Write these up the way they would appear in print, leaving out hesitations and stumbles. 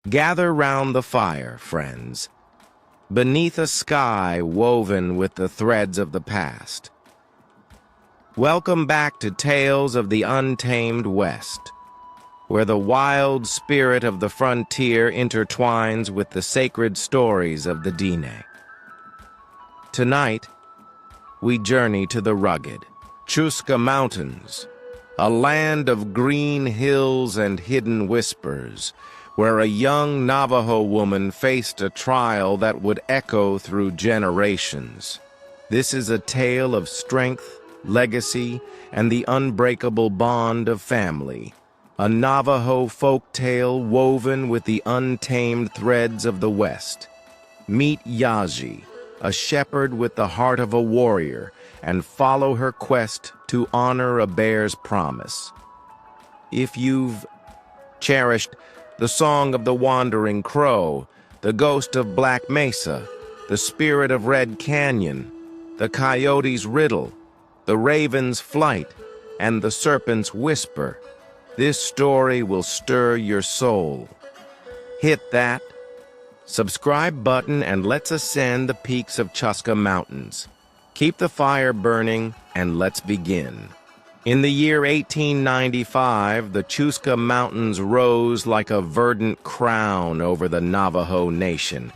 Gather round the fire, friends, beneath a sky woven with the threads of the past. Welcome back to Tales of the Untamed West, where the wild spirit of the frontier intertwines with the sacred stories of the Diné. Tonight, we journey to the rugged Chuska Mountains, a land of green hills and hidden whispers, where a young Navajo woman faced a trial that would echo through generations. This is a tale of strength, legacy, and the unbreakable bond of family. A Navajo folk tale woven with the untamed threads of the West. Meet Yaji, a shepherd with the heart of a warrior, and follow her quest to honor a bear's promise. If you've cherished the song of the wandering crow, the ghost of Black Mesa, the spirit of Red Canyon, the coyote's riddle, the raven's flight, and the serpent's whisper, this story will stir your soul. Hit that subscribe button and let's ascend the peaks of Chuska Mountains. Keep the fire burning and let's begin. In the year 1895, the Chuska Mountains rose like a verdant crown over the Navajo nation,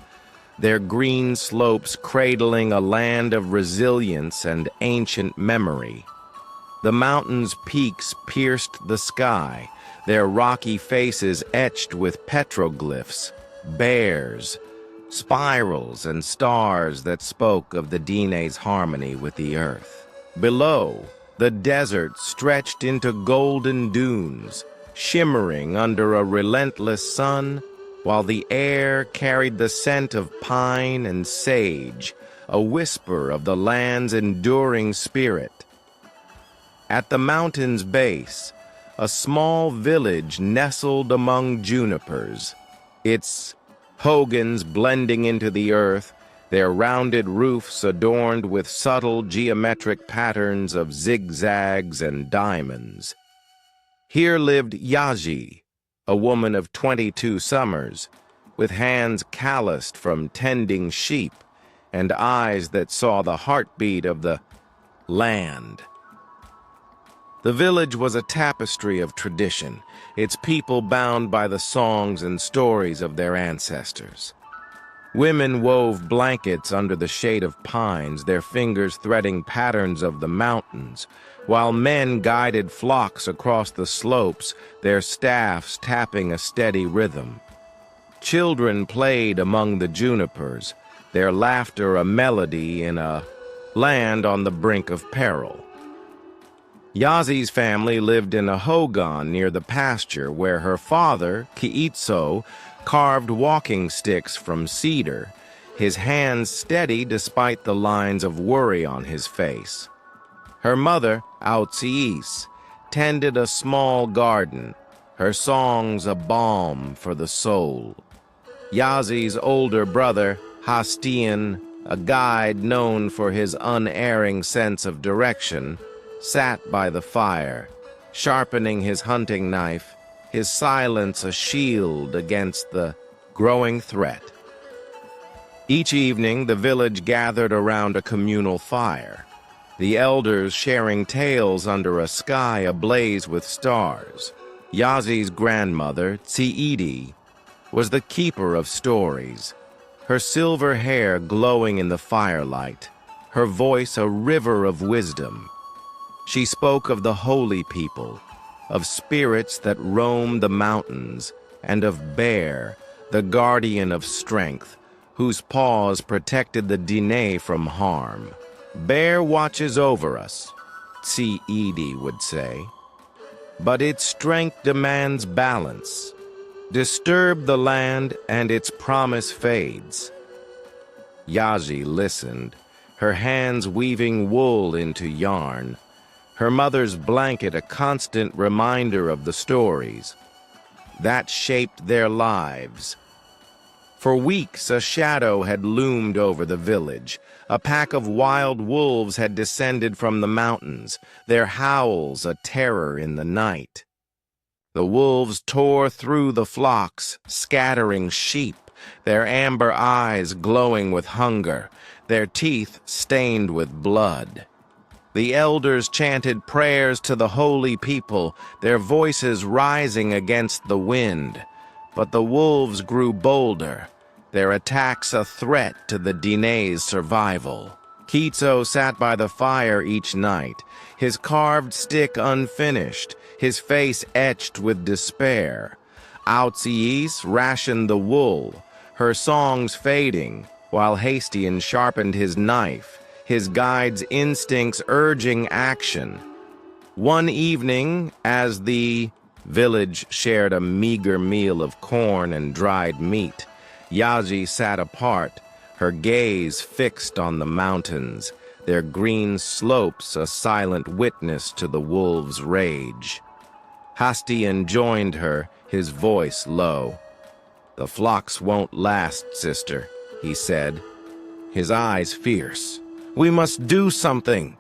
their green slopes cradling a land of resilience and ancient memory. The mountains' peaks pierced the sky, their rocky faces etched with petroglyphs, bears, spirals, and stars that spoke of the Diné's harmony with the earth. Below, the desert stretched into golden dunes, shimmering under a relentless sun, while the air carried the scent of pine and sage, a whisper of the land's enduring spirit. At the mountain's base, a small village nestled among junipers, its hogans blending into the earth, their rounded roofs adorned with subtle geometric patterns of zigzags and diamonds. Here lived Yaji, a woman of 22 summers, with hands calloused from tending sheep and eyes that saw the heartbeat of the land. The village was a tapestry of tradition, its people bound by the songs and stories of their ancestors. Women wove blankets under the shade of pines, their fingers threading patterns of the mountains, while men guided flocks across the slopes, their staffs tapping a steady rhythm. Children played among the junipers, their laughter a melody in a land on the brink of peril. Yazi's family lived in a hogan near the pasture where her father, Kiitso, carved walking sticks from cedar, his hands steady despite the lines of worry on his face. Her mother, Outsiis, tended a small garden, her songs a balm for the soul. Yazi's older brother, Hastian, a guide known for his unerring sense of direction, sat by the fire, sharpening his hunting knife, his silence a shield against the growing threat. Each evening, the village gathered around a communal fire, the elders sharing tales under a sky ablaze with stars. Yazi's grandmother, Tsiidi, was the keeper of stories, her silver hair glowing in the firelight, her voice a river of wisdom. She spoke of the holy people, of spirits that roam the mountains, and of Bear, the guardian of strength, whose paws protected the Diné from harm. Bear watches over us, Tsiidi would say, but its strength demands balance. Disturb the land and its promise fades. Yaji listened, her hands weaving wool into yarn, her mother's blanket a constant reminder of the stories that shaped their lives. For weeks, a shadow had loomed over the village. A pack of wild wolves had descended from the mountains, their howls a terror in the night. The wolves tore through the flocks, scattering sheep, their amber eyes glowing with hunger, their teeth stained with blood. The elders chanted prayers to the holy people, their voices rising against the wind. But the wolves grew bolder, their attacks a threat to the Diné's survival. Kitso sat by the fire each night, his carved stick unfinished, his face etched with despair. Outsiis rationed the wool, her songs fading, while Hastian sharpened his knife, his guide's instincts urging action. One evening, as the village shared a meager meal of corn and dried meat, Yaji sat apart, her gaze fixed on the mountains, their green slopes a silent witness to the wolves' rage. Hastian joined her, his voice low. "The flocks won't last, sister," he said, his eyes fierce. "We must do something."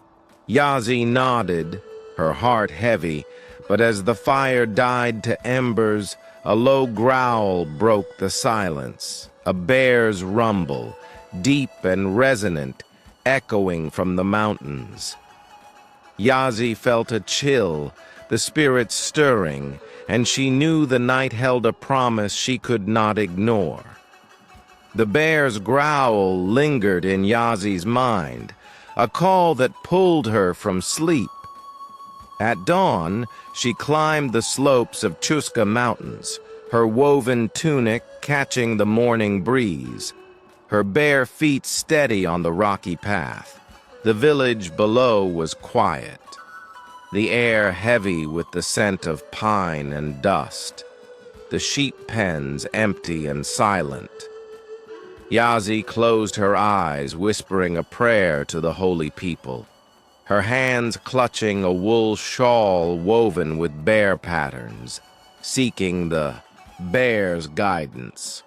Yazi nodded, her heart heavy, but as the fire died to embers, a low growl broke the silence, a bear's rumble, deep and resonant, echoing from the mountains. Yazi felt a chill, the spirits stirring, and she knew the night held a promise she could not ignore. The bear's growl lingered in Yazi's mind, a call that pulled her from sleep. At dawn, she climbed the slopes of Chuska Mountains, her woven tunic catching the morning breeze, her bare feet steady on the rocky path. The village below was quiet, the air heavy with the scent of pine and dust, the sheep pens empty and silent. Yazi closed her eyes, whispering a prayer to the holy people, her hands clutching a wool shawl woven with bear patterns, seeking the bear's guidance.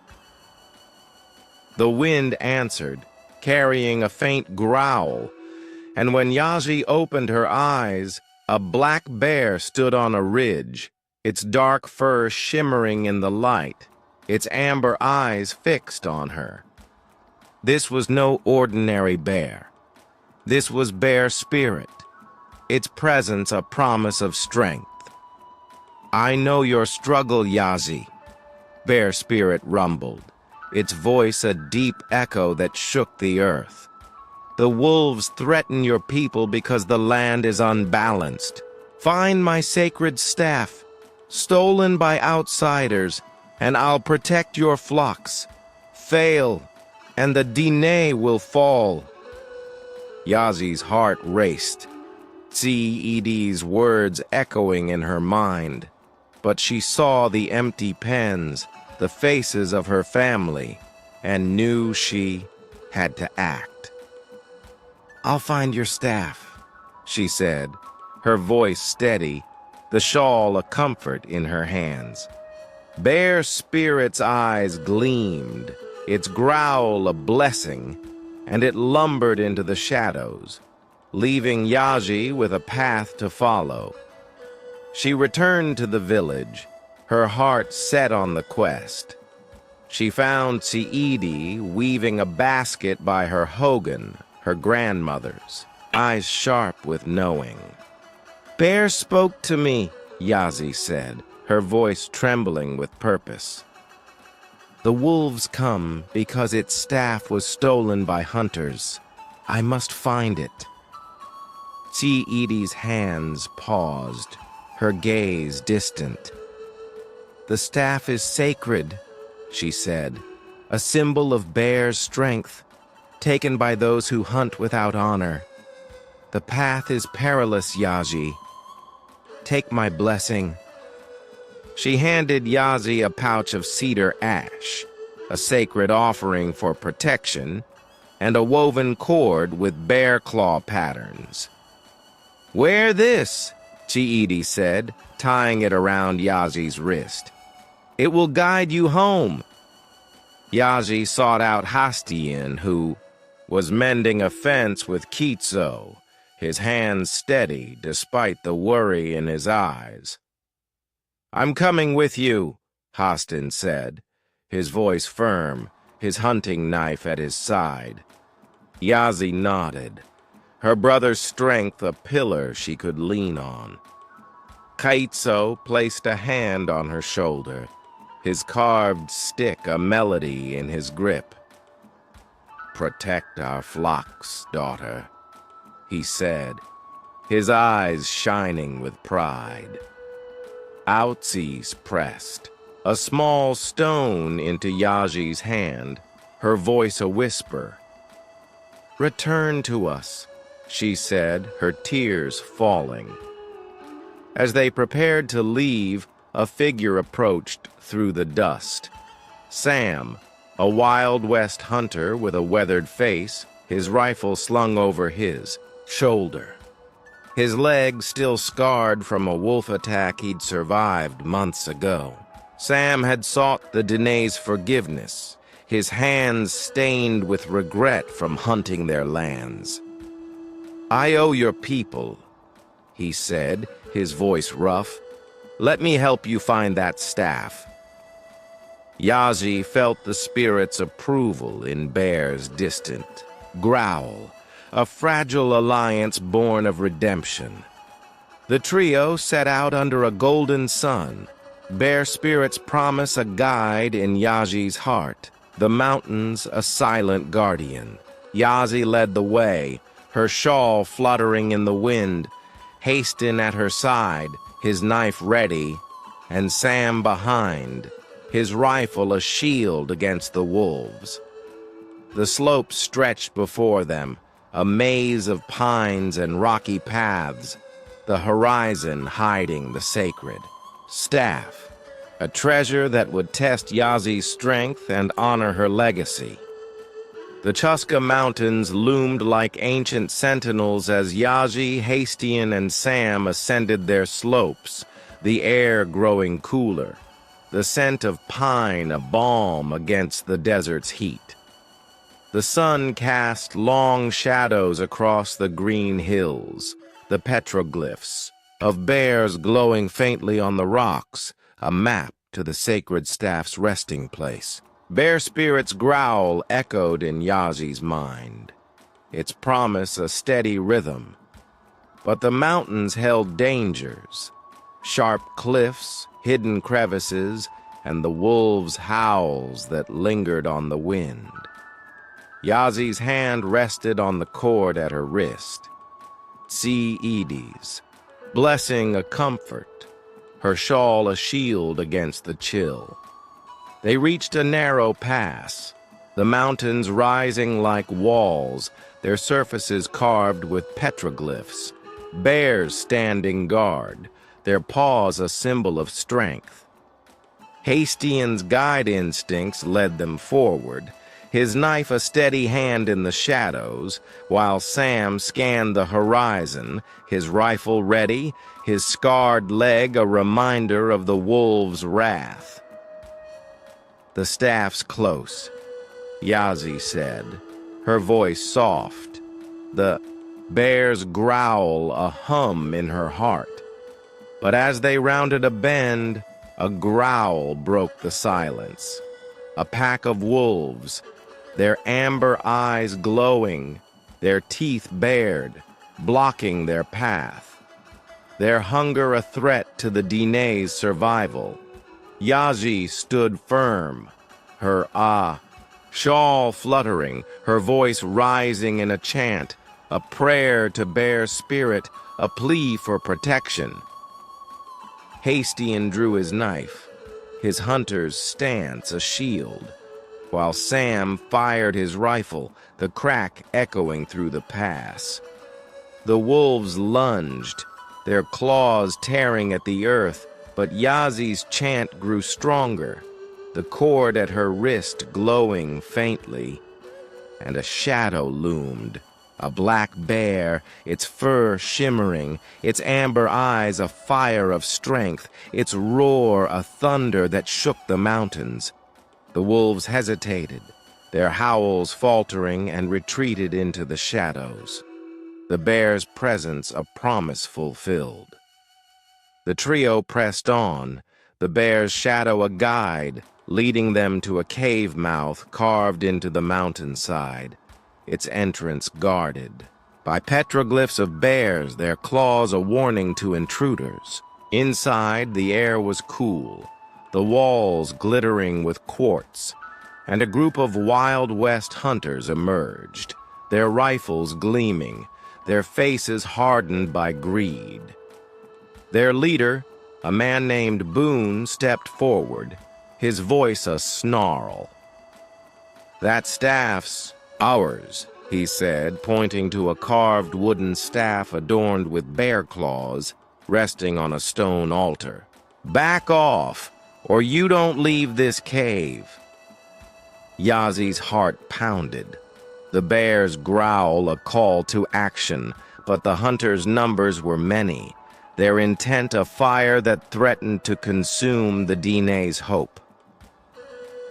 The wind answered, carrying a faint growl, and when Yazi opened her eyes, a black bear stood on a ridge, its dark fur shimmering in the light, its amber eyes fixed on her. This was no ordinary bear. This was Bear Spirit, its presence a promise of strength. "I know your struggle, Yazi," Bear Spirit rumbled, its voice a deep echo that shook the earth. "The wolves threaten your people because the land is unbalanced. Find my sacred staff, stolen by outsiders, and I'll protect your flocks. Fail, and the Diné will fall." Yazi's heart raced, Tsi-Edi's words echoing in her mind. But she saw the empty pens, the faces of her family, and knew she had to act. "I'll find your staff," she said, her voice steady, the shawl a comfort in her hands. Bear Spirit's eyes gleamed, its growl a blessing, and it lumbered into the shadows, leaving Yaji with a path to follow. She returned to the village, her heart set on the quest. She found Tsi-Edi weaving a basket by her hogan, her grandmother's, eyes sharp with knowing. "Bear spoke to me," Yazi said, her voice trembling with purpose. "The wolves come because its staff was stolen by hunters. I must find it." Tsi-Edi's hands paused, her gaze distant. "The staff is sacred," she said, "a symbol of bear's strength, taken by those who hunt without honor. The path is perilous, Yaji. Take my blessing." She handed Yazi a pouch of cedar ash, a sacred offering for protection, and a woven cord with bear claw patterns. "Wear this," Tsi-Edi said, tying it around Yazi's wrist. "It will guide you home." Yazi sought out Hastian, who was mending a fence with Kitso, his hands steady despite the worry in his eyes. I'm coming with you, Hostin said, his voice firm, his hunting knife at his side. Yazi nodded, her brother's strength a pillar she could lean on. Kaitso placed a hand on her shoulder, his carved stick a melody in his grip. "Protect our flocks, daughter," he said, his eyes shining with pride. Outsies pressed, a small stone into Yaji's hand, her voice a whisper. "Return to us," she said, her tears falling. As they prepared to leave, a figure approached through the dust. Sam, a Wild West hunter with a weathered face, his rifle slung over his shoulder. His leg still scarred from a wolf attack he'd survived months ago. Sam had sought the Diné's forgiveness, his hands stained with regret from hunting their lands. "I owe your people," he said, his voice rough. "Let me help you find that staff." Yaji felt the spirit's approval in Bear's distant growl, a fragile alliance born of redemption. The trio set out under a golden sun, Bear Spirit's promise a guide in Yaji's heart, the mountains a silent guardian. Yazi led the way, her shawl fluttering in the wind, Hastin at her side, his knife ready, and Sam behind, his rifle a shield against the wolves. The slope stretched before them, a maze of pines and rocky paths, the horizon hiding the sacred staff, a treasure that would test Yazi's strength and honor her legacy. The Chuska Mountains loomed like ancient sentinels as Yaji, Hastian, and Sam ascended their slopes, the air growing cooler, the scent of pine a balm against the desert's heat. The sun cast long shadows across the green hills, the petroglyphs of bears glowing faintly on the rocks, a map to the sacred staff's resting place. Bear Spirit's growl echoed in Yazi's mind, its promise a steady rhythm. But the mountains held dangers, sharp cliffs, hidden crevices, and the wolves' howls that lingered on the wind. Yazi's hand rested on the cord at her wrist. See Edie's, blessing a comfort, her shawl a shield against the chill. They reached a narrow pass, the mountains rising like walls, their surfaces carved with petroglyphs, bears standing guard, their paws a symbol of strength. Hastian's guide instincts led them forward, his knife a steady hand in the shadows, while Sam scanned the horizon, his rifle ready, his scarred leg a reminder of the wolves' wrath. "The staff's close," Yazi said, her voice soft, the bear's growl a hum in her heart. But as they rounded a bend, a growl broke the silence. A pack of wolves, their amber eyes glowing, their teeth bared, blocking their path. Their hunger a threat to the Diné's survival. Yaji stood firm, her shawl fluttering, her voice rising in a chant, a prayer to Bear Spirit, a plea for protection. Hastian drew his knife, his hunter's stance a shield, while Sam fired his rifle, the crack echoing through the pass. The wolves lunged, their claws tearing at the earth, but Yazi's chant grew stronger, the cord at her wrist glowing faintly, and a shadow loomed, a black bear, its fur shimmering, its amber eyes a fire of strength, its roar a thunder that shook the mountains. The wolves hesitated, their howls faltering, and retreated into the shadows. The bear's presence a promise fulfilled. The trio pressed on, the bear's shadow a guide, leading them to a cave mouth carved into the mountainside, its entrance guarded by petroglyphs of bears, their claws a warning to intruders. Inside, the air was cool, the walls glittering with quartz, and a group of Wild West hunters emerged, their rifles gleaming, their faces hardened by greed. Their leader, a man named Boone, stepped forward, his voice a snarl. "That staff's ours," he said, pointing to a carved wooden staff adorned with bear claws, resting on a stone altar. "Back off, or you don't leave this cave." Yazi's heart pounded. The bear's growl a call to action, but the hunters' numbers were many, their intent a fire that threatened to consume the Diné's hope.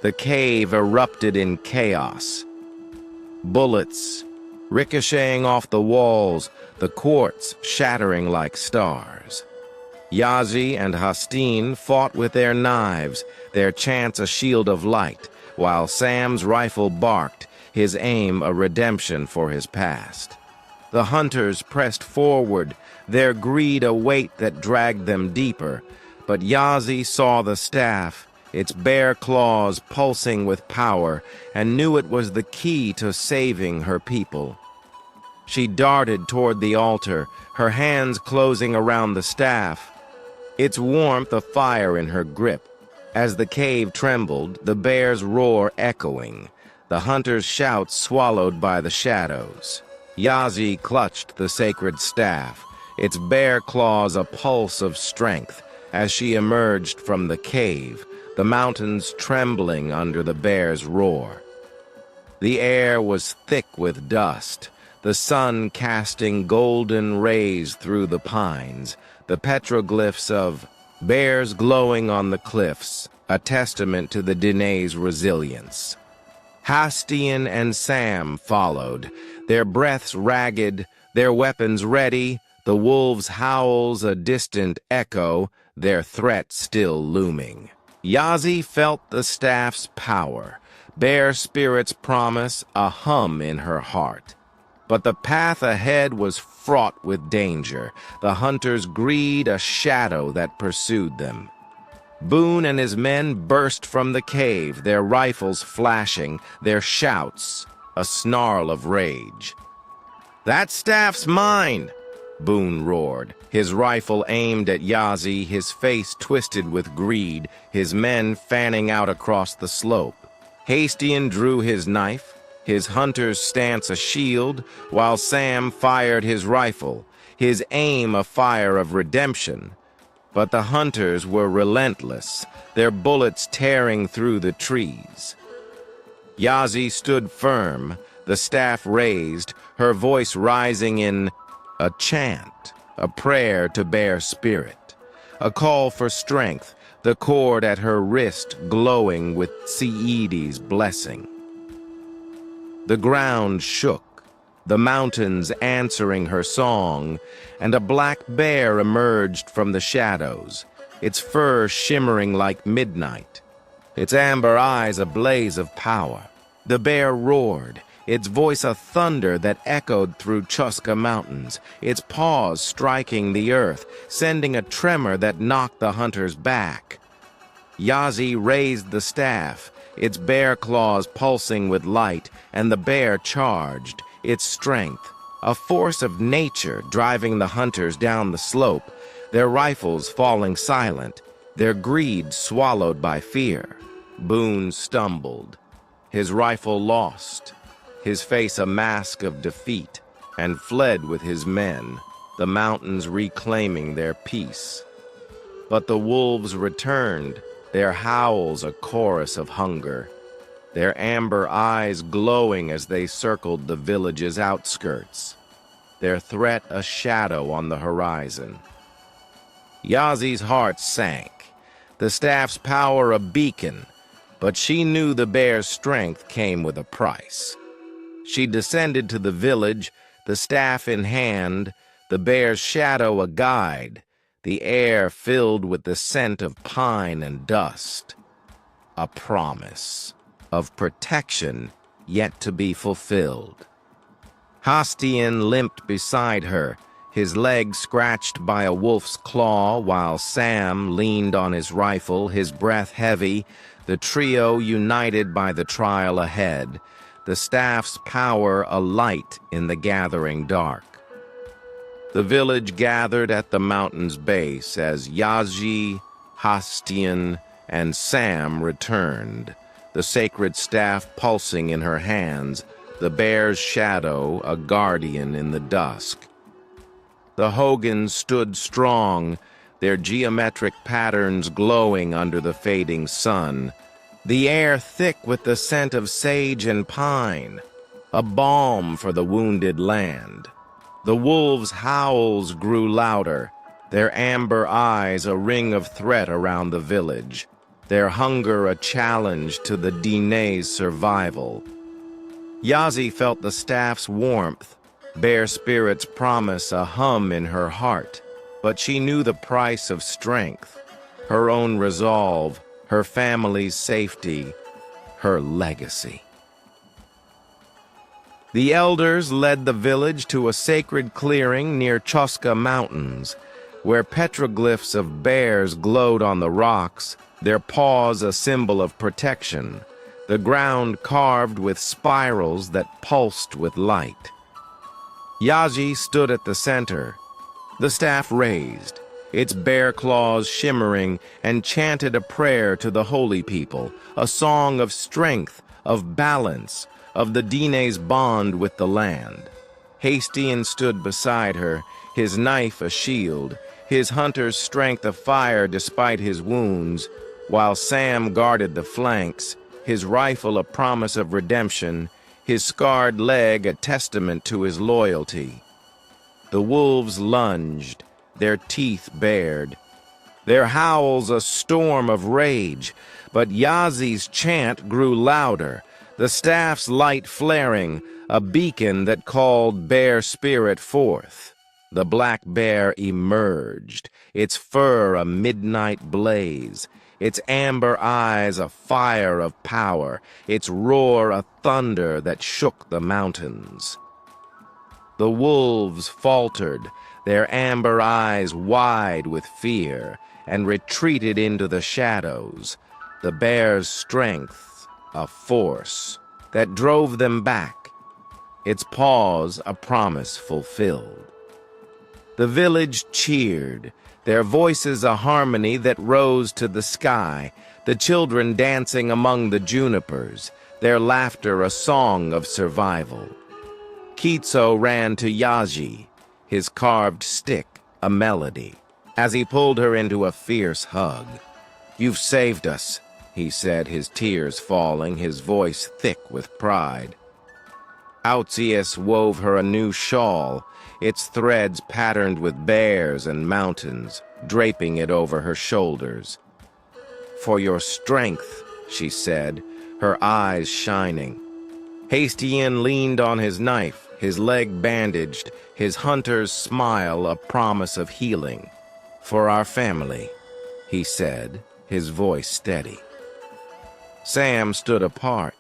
The cave erupted in chaos. Bullets ricocheting off the walls, the quartz shattering like stars. Yazi and Hastin fought with their knives, their chance a shield of light, while Sam's rifle barked, his aim a redemption for his past. The hunters pressed forward, their greed a weight that dragged them deeper, but Yazi saw the staff, its bare claws pulsing with power, and knew it was the key to saving her people. She darted toward the altar, her hands closing around the staff, its warmth a fire in her grip. As the cave trembled, the bear's roar echoing, the hunter's shouts swallowed by the shadows. Yazi clutched the sacred staff, its bare claws a pulse of strength, as she emerged from the cave, the mountains trembling under the bear's roar. The air was thick with dust, the sun casting golden rays through the pines, the petroglyphs of bears glowing on the cliffs, a testament to the Diné's resilience. Hastin and Sam followed, their breaths ragged, their weapons ready, the wolves' howls a distant echo, their threat still looming. Yazi felt the staff's power, bear spirit's promise a hum in her heart. But the path ahead was fraught with danger, the hunters' greed a shadow that pursued them. Boone and his men burst from the cave, their rifles flashing, their shouts a snarl of rage. "That staff's mine!" Boone roared, his rifle aimed at Yazi, his face twisted with greed, his men fanning out across the slope. Hastian drew his knife, his hunter's stance a shield, while Sam fired his rifle, his aim a fire of redemption. But the hunters were relentless, their bullets tearing through the trees. Yazi stood firm, the staff raised, her voice rising in a chant, a prayer to bear spirit, a call for strength, the cord at her wrist glowing with Siidi's blessing. The ground shook, the mountains answering her song, and a black bear emerged from the shadows, its fur shimmering like midnight, its amber eyes a blaze of power. The bear roared, its voice a thunder that echoed through Chuska mountains, its paws striking the earth, sending a tremor that knocked the hunters back. Yazi raised the staff, its bare claws pulsing with light, and the bear charged, its strength, a force of nature driving the hunters down the slope, their rifles falling silent, their greed swallowed by fear. Boone stumbled, his rifle lost, his face a mask of defeat, and fled with his men, the mountains reclaiming their peace. But the wolves returned, their howls a chorus of hunger, their amber eyes glowing as they circled the village's outskirts, their threat a shadow on the horizon. Yazi's heart sank, the staff's power a beacon, but she knew the bear's strength came with a price. She descended to the village, the staff in hand, the bear's shadow a guide, the air filled with the scent of pine and dust. A promise of protection yet to be fulfilled. Hastian limped beside her, his leg scratched by a wolf's claw, while Sam leaned on his rifle, his breath heavy, the trio united by the trial ahead, the staff's power alight in the gathering dark. The village gathered at the mountain's base as Yaji, Hastian, and Sam returned, the sacred staff pulsing in her hands, the bear's shadow a guardian in the dusk. The Hogans stood strong, their geometric patterns glowing under the fading sun, the air thick with the scent of sage and pine, a balm for the wounded land. The wolves' howls grew louder, their amber eyes a ring of threat around the village, their hunger a challenge to the Diné's survival. Yazi felt the staff's warmth, Bear Spirit's promise a hum in her heart, but she knew the price of strength, her own resolve, her family's safety, her legacy. The elders led the village to a sacred clearing near Chuska Mountains, where petroglyphs of bears glowed on the rocks, their paws a symbol of protection, the ground carved with spirals that pulsed with light. Yaji stood at the center, the staff raised, its bear claws shimmering, and chanted a prayer to the holy people, a song of strength, of balance, of the Diné's bond with the land. Hastian stood beside her, his knife a shield, his hunter's strength a fire despite his wounds, while Sam guarded the flanks, his rifle a promise of redemption, his scarred leg a testament to his loyalty. The wolves lunged, their teeth bared, their howls a storm of rage, but Yazi's chant grew louder, the staff's light flaring, a beacon that called Bear Spirit forth. The black bear emerged, its fur a midnight blaze, its amber eyes a fire of power, its roar a thunder that shook the mountains. The wolves faltered, their amber eyes wide with fear, and retreated into the shadows, the bear's strength a force that drove them back, its paws a promise fulfilled. The village cheered, their voices a harmony that rose to the sky, the children dancing among the junipers, their laughter a song of survival. Kitso ran to Yaji, his carved stick a melody, as he pulled her into a fierce hug. "You've saved us," he said, his tears falling, his voice thick with pride. Outzius wove her a new shawl, its threads patterned with bears and mountains, draping it over her shoulders. "For your strength," she said, her eyes shining. Hastian leaned on his knife, his leg bandaged, his hunter's smile a promise of healing. "For our family," he said, his voice steady. Sam stood apart,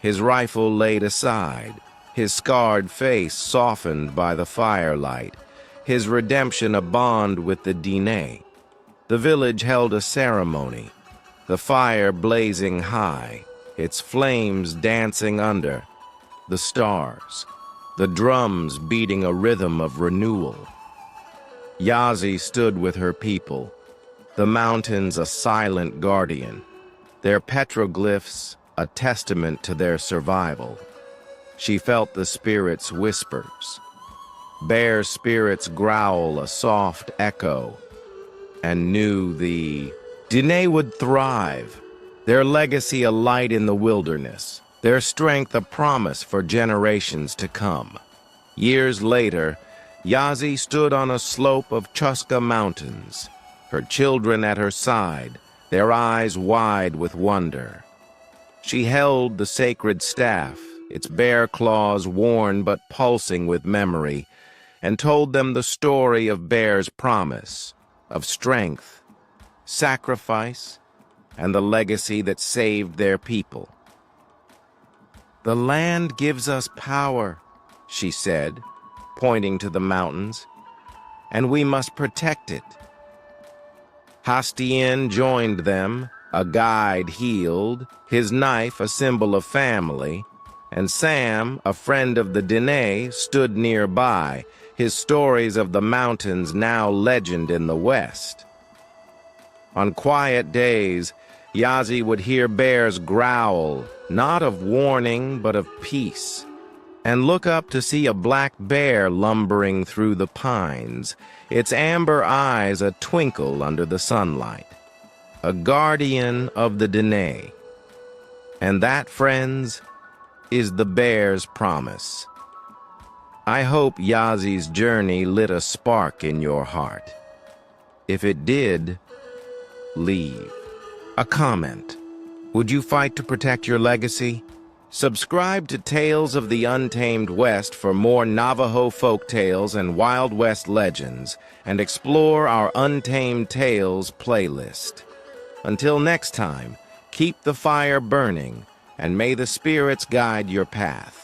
his rifle laid aside, his scarred face softened by the firelight, his redemption a bond with the Diné. The village held a ceremony, the fire blazing high, its flames dancing under, the stars, the drums beating a rhythm of renewal. Yazi stood with her people, the mountains a silent guardian, their petroglyphs a testament to their survival. She felt the spirits' whispers, Bear Spirit's growl a soft echo, and knew the Diné would thrive, their legacy a light in the wilderness, their strength a promise for generations to come. Years later, Yazi stood on a slope of Chuska Mountains, her children at her side, their eyes wide with wonder. She held the sacred staff, its bare claws worn but pulsing with memory, and told them the story of Bear's promise, of strength, sacrifice, and the legacy that saved their people. "The land gives us power," she said, pointing to the mountains, "and we must protect it." Hastien joined them, a guide healed, his knife a symbol of family, and Sam, a friend of the Dene, stood nearby, his stories of the mountains now legend in the West. On quiet days, Yazi would hear bears growl, not of warning but of peace, and look up to see a black bear lumbering through the pines, its amber eyes a twinkle under the sunlight. A guardian of the Dene. And that, friends, is the bear's promise. I hope Yazi's journey lit a spark in your heart. If it did, leave a comment. Would you fight to protect your legacy? Subscribe to Tales of the Untamed West for more Navajo folk tales and Wild West legends, and explore our Untamed Tales playlist. Until next time, keep the fire burning, and may the spirits guide your path.